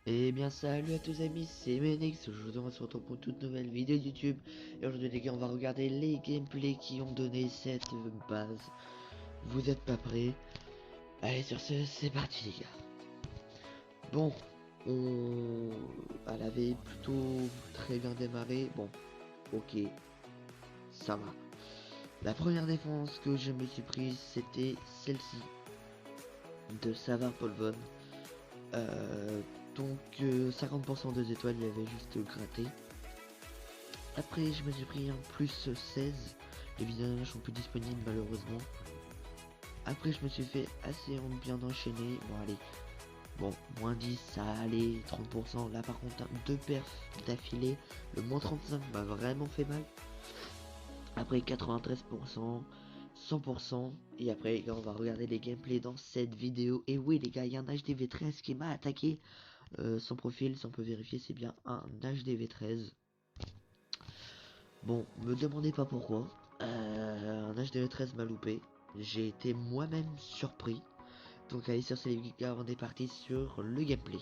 Eh bien salut à tous amis, c'est Menix, aujourd'hui on se retrouve pour une toute nouvelle vidéo YouTube. Et aujourd'hui les gars on va regarder les gameplays qui ont donné cette base. Vous êtes pas prêts? Allez sur ce, c'est parti les gars. Bon, on... Elle avait plutôt très bien démarré, bon, ok, ça va. La première défense que je me suis prise c'était celle-ci, de Savard Polvon. Euh, donc 50% des étoiles, il y avait juste gratté. Après, je me suis pris un plus 16. Les visages sont plus disponibles malheureusement. Après, je me suis fait assez bien enchaîner. Bon, allez. Bon, moins 10, ça allait. 30%. Là, par contre, deux perfs d'affilée. Le moins 35 m'a vraiment fait mal. Après, 93%. 100%. Et après, les gars, on va regarder les gameplays dans cette vidéo. Et oui, les gars, il y a un HDV13 qui m'a attaqué. Son profil, si on peut vérifier, c'est bien un HDV13. Bon, me demandez pas pourquoi. Un HDV13 m'a loupé. J'ai été moi-même surpris. Donc allez sur ces gars, on est parti sur le gameplay.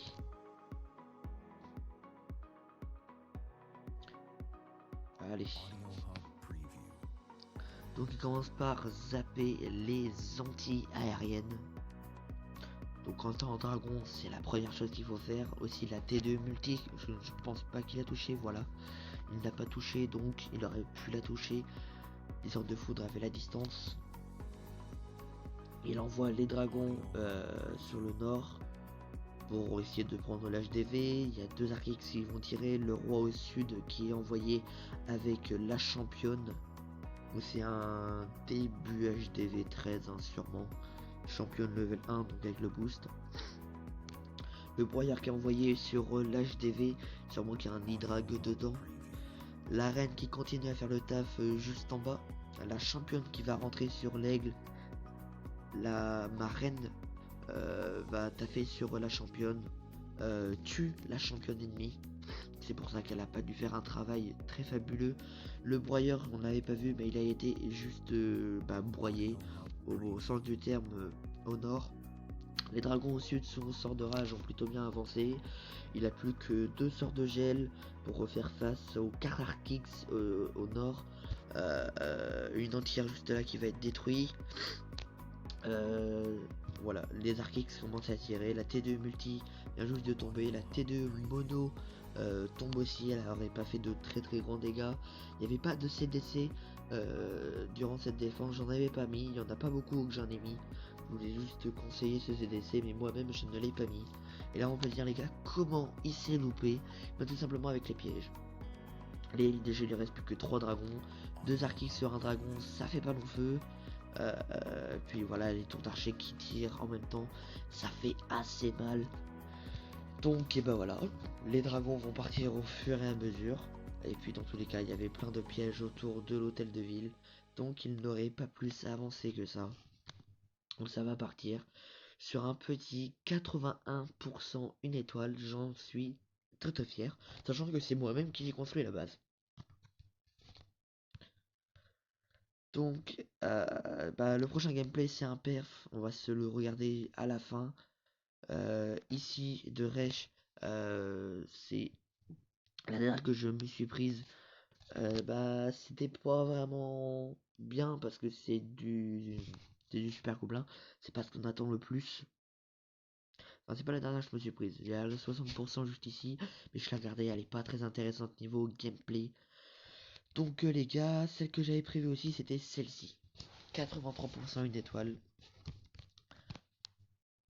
Allez. Donc il commence par zapper les anti-aériennes. Donc en tant dragon, c'est la première chose qu'il faut faire. Aussi la T2 multi, je ne pense pas qu'il a touché, voilà. Il n'a pas touché, donc il aurait pu la toucher. Les sortes de foudre avaient la distance. Il envoie les dragons sur le nord pour essayer de prendre l'HDV. Il y a deux archers qui vont tirer. Le roi au sud qui est envoyé avec la championne. Ou c'est un début HDV 13 hein, sûrement. Championne level 1 donc avec le boost. Le broyeur qui est envoyé sur l'HDV. Sûrement qu'il y a un Hydrag dedans. La reine qui continue à faire le taf juste en bas. La championne qui va rentrer sur l'aigle. La marraine va taffer sur la championne, tue la championne ennemie. C'est pour ça qu'elle a pas dû faire un travail très fabuleux. Le broyeur, on l'avait pas vu, mais il a été juste broyé au sens du terme au nord. Les dragons au sud sous sort de rage ont plutôt bien avancé. Il a plus que deux sorts de gel pour refaire face aux Kararkix au nord. Une entière juste là qui va être détruite. Euh, voilà, les Archix commencent à tirer. La T2 multi vient juste de tomber. La T2 mono tombe aussi. Elle n'avait pas fait de très grands dégâts. Il n'y avait pas de CDC durant cette défense. J'en avais pas mis. Il n'y en a pas beaucoup que j'en ai mis. Je voulais juste conseiller ce CDC, mais moi-même je ne l'ai pas mis. Et là on peut dire les gars, comment il s'est loupé? Tout simplement avec les pièges. Les LDG, il ne reste plus que 3 dragons. 2 Archix sur un dragon, ça fait pas long feu. Puis voilà, les tours d'archer qui tirent en même temps, ça fait assez mal. Donc et ben voilà, les dragons vont partir au fur et à mesure. Et puis dans tous les cas, il y avait plein de pièges autour de l'hôtel de ville. Donc il n'aurait pas plus avancé que ça. Donc ça va partir sur un petit 81% une étoile. J'en suis très fier. Sachant que c'est moi-même qui ai construit la base. Donc le prochain gameplay c'est un perf. On va se le regarder à la fin. Ici de Reich, c'est la dernière que je me suis prise. C'était pas vraiment bien parce que c'est du super gobelin. C'est pas ce qu'on attend le plus. Enfin, c'est pas la dernière que je me suis prise. Il y a le 60% juste ici, mais je la gardais. Elle est pas très intéressante niveau gameplay. Donc les gars, celle que j'avais prévue aussi c'était celle-ci. 83% une étoile.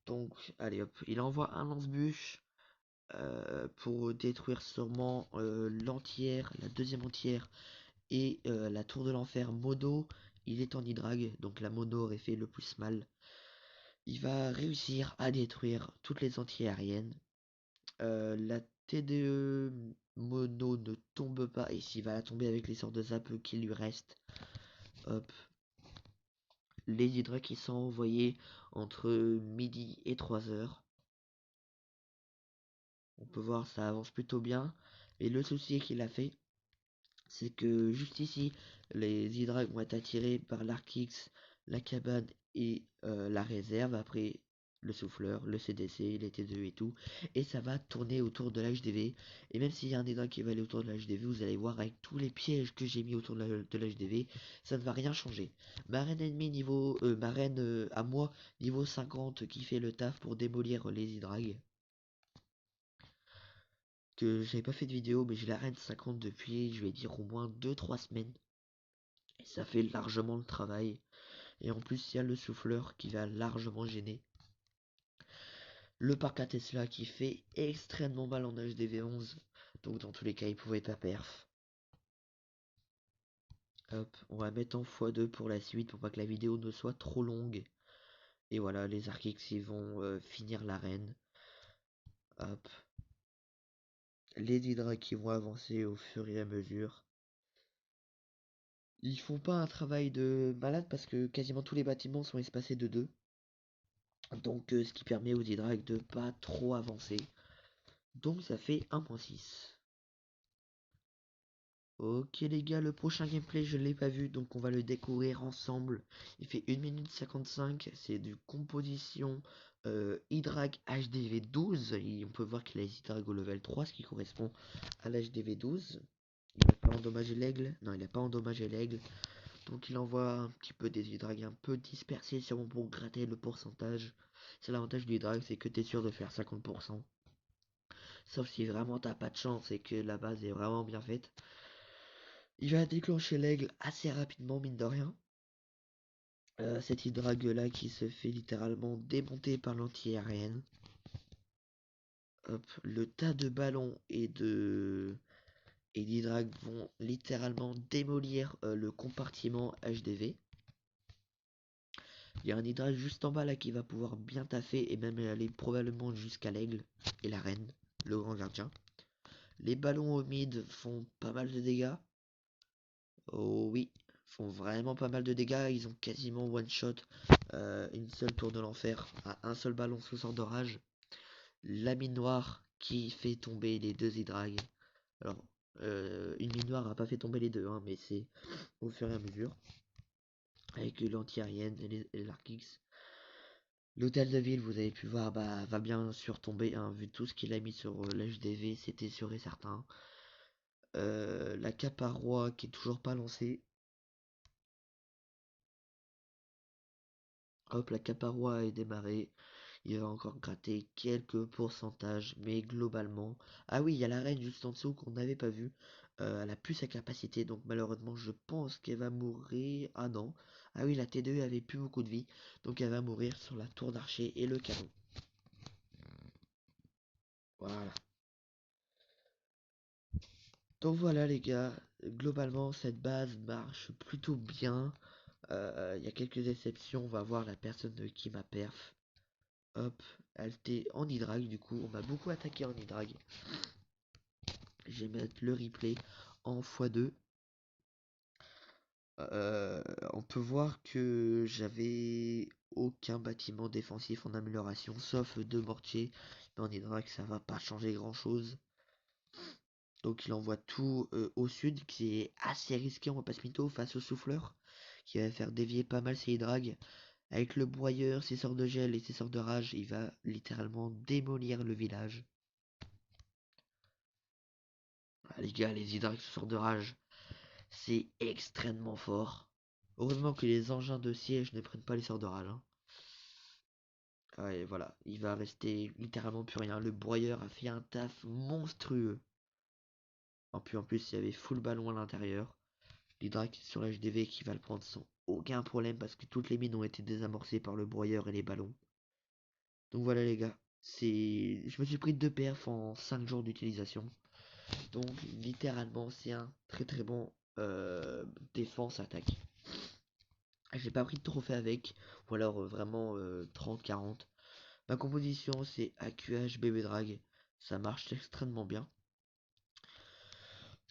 Donc allez hop, il envoie un lance-bûche. Pour détruire sûrement l'entière, la deuxième entière et la tour de l'enfer mono. Il est en hydrag, donc la mono aurait fait le plus mal. Il va réussir à détruire toutes les anti-aériennes. La TDE mono ne tombe pas ici, il va la tomber avec les sorts de zap qui lui restent. Hop. Les hydras qui sont envoyés entre midi et 3 heures. On peut voir ça avance plutôt bien. Et le souci qu'il a fait, c'est que juste ici, les hydrags vont être attirés par l'Arkix, la cabane et la réserve. Après, le souffleur, le CDC, les T2 et tout, et ça va tourner autour de l'HDV. Et même s'il y a un hydrag qui va aller autour de l'HDV, vous allez voir avec tous les pièges que j'ai mis autour de l'HDV, ça ne va rien changer. Ma reine ennemie niveau, ma reine à moi niveau 50 qui fait le taf pour démolir les hydrags. Que j'avais pas fait de vidéo, mais j'ai la reine 50 depuis, je vais dire au moins 2-3 semaines. Et ça fait largement le travail. Et en plus, il y a le souffleur qui va largement gêner. Le parc à Tesla qui fait extrêmement mal en HDV11. Donc dans tous les cas, il pouvait pas perf. Hop, on va mettre en x2 pour la suite pour pas que la vidéo ne soit trop longue. Et voilà, les Archix ils vont finir l'arène. Hop. Les Hydra qui vont avancer au fur et à mesure. Ils font pas un travail de malade parce que quasiment tous les bâtiments sont espacés de 2. Donc ce qui permet aux Hydra de pas trop avancer. Donc ça fait 1.6. Ok les gars, le prochain gameplay je l'ai pas vu, donc on va le découvrir ensemble. Il fait 1 minute 55, c'est du composition Hydrag HDV 12. Et on peut voir qu'il a les Hydrag au level 3, ce qui correspond à l'HDV 12. Il n'a pas endommagé l'aigle, non il n'a pas endommagé l'aigle. Donc il envoie un petit peu des Hydrag un peu dispersés, sûrement pour gratter le pourcentage. C'est l'avantage du Hydrag, c'est que tu es sûr de faire 50%. Sauf si vraiment t'as pas de chance et que la base est vraiment bien faite. Il va déclencher l'aigle assez rapidement, mine de rien. Cette hydrague là qui se fait littéralement démonter par l'anti-aérienne. Hop, le tas de ballons et d'hydrague vont littéralement démolir le compartiment HDV. Il y a un hydrague juste en bas là qui va pouvoir bien taffer et même aller probablement jusqu'à l'aigle et la reine, le grand gardien. Les ballons au mid font pas mal de dégâts. Oh oui, font vraiment pas mal de dégâts. Ils ont quasiment one shot une seule tour de l'enfer à un seul ballon sous sort d'orage. La mine noire qui fait tomber les deux hydrags. Alors, une mine noire n'a pas fait tomber les deux, hein, mais c'est au fur et à mesure. Avec l'anti-aérienne et l'Arkix. L'hôtel de ville, vous avez pu voir, bah, va bien sûr tomber, hein, vu tout ce qu'il a mis sur l'HDV, c'était sûr et certain. La cape à roi qui est toujours pas lancée. Hop, la cape à roi est démarrée. Il va encore gratter quelques pourcentages, mais globalement... Ah oui, il y a la reine juste en dessous qu'on n'avait pas vu. Elle a plus sa capacité, donc malheureusement je pense qu'elle va mourir... Ah non. Ah oui, la T2 avait plus beaucoup de vie, donc elle va mourir sur la tour d'archer et le canon. Voilà. Donc voilà les gars, globalement cette base marche plutôt bien. Il y a quelques exceptions, on va voir la personne qui m'a perf. Hop, elle était en hydrag du coup, on m'a beaucoup attaqué en hydrag. Je vais mettre le replay en x2. On peut voir que j'avais aucun bâtiment défensif en amélioration, sauf 2 mortiers. Mais en hydrag ça va pas changer grand chose. Donc il envoie tout au sud, qui est assez risqué, on va pas se mytho, face au souffleur, qui va faire dévier pas mal ses hydrags. Avec le broyeur, ses sorts de gel et ses sorts de rage, il va littéralement démolir le village. Ah, les gars, les hydrags sorts de rage, c'est extrêmement fort. Heureusement que les engins de siège ne prennent pas les sorts de rage. Hein. Ouais, voilà, il va rester littéralement plus rien. Le broyeur a fait un taf monstrueux. En plus, il y avait full ballon à l'intérieur. L'Hydrac sur l'HDV qui va le prendre sans aucun problème parce que toutes les mines ont été désamorcées par le broyeur et les ballons. Donc voilà les gars, je me suis pris 2 perfs en 5 jours d'utilisation. Donc littéralement c'est un très très bon défense attaque. J'ai pas pris de trophée avec, ou alors vraiment 30-40. Ma composition c'est AQH BB Drag, ça marche extrêmement bien.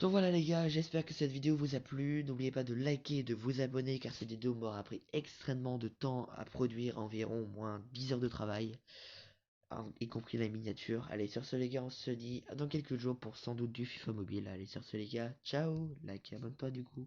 Donc voilà les gars, j'espère que cette vidéo vous a plu. N'oubliez pas de liker et de vous abonner car cette vidéo m'aura pris extrêmement de temps à produire, environ au moins 10 heures de travail, y compris la miniature. Allez sur ce les gars, on se dit à dans quelques jours pour sans doute du FIFA mobile. Allez sur ce les gars, ciao, like et abonne-toi du coup.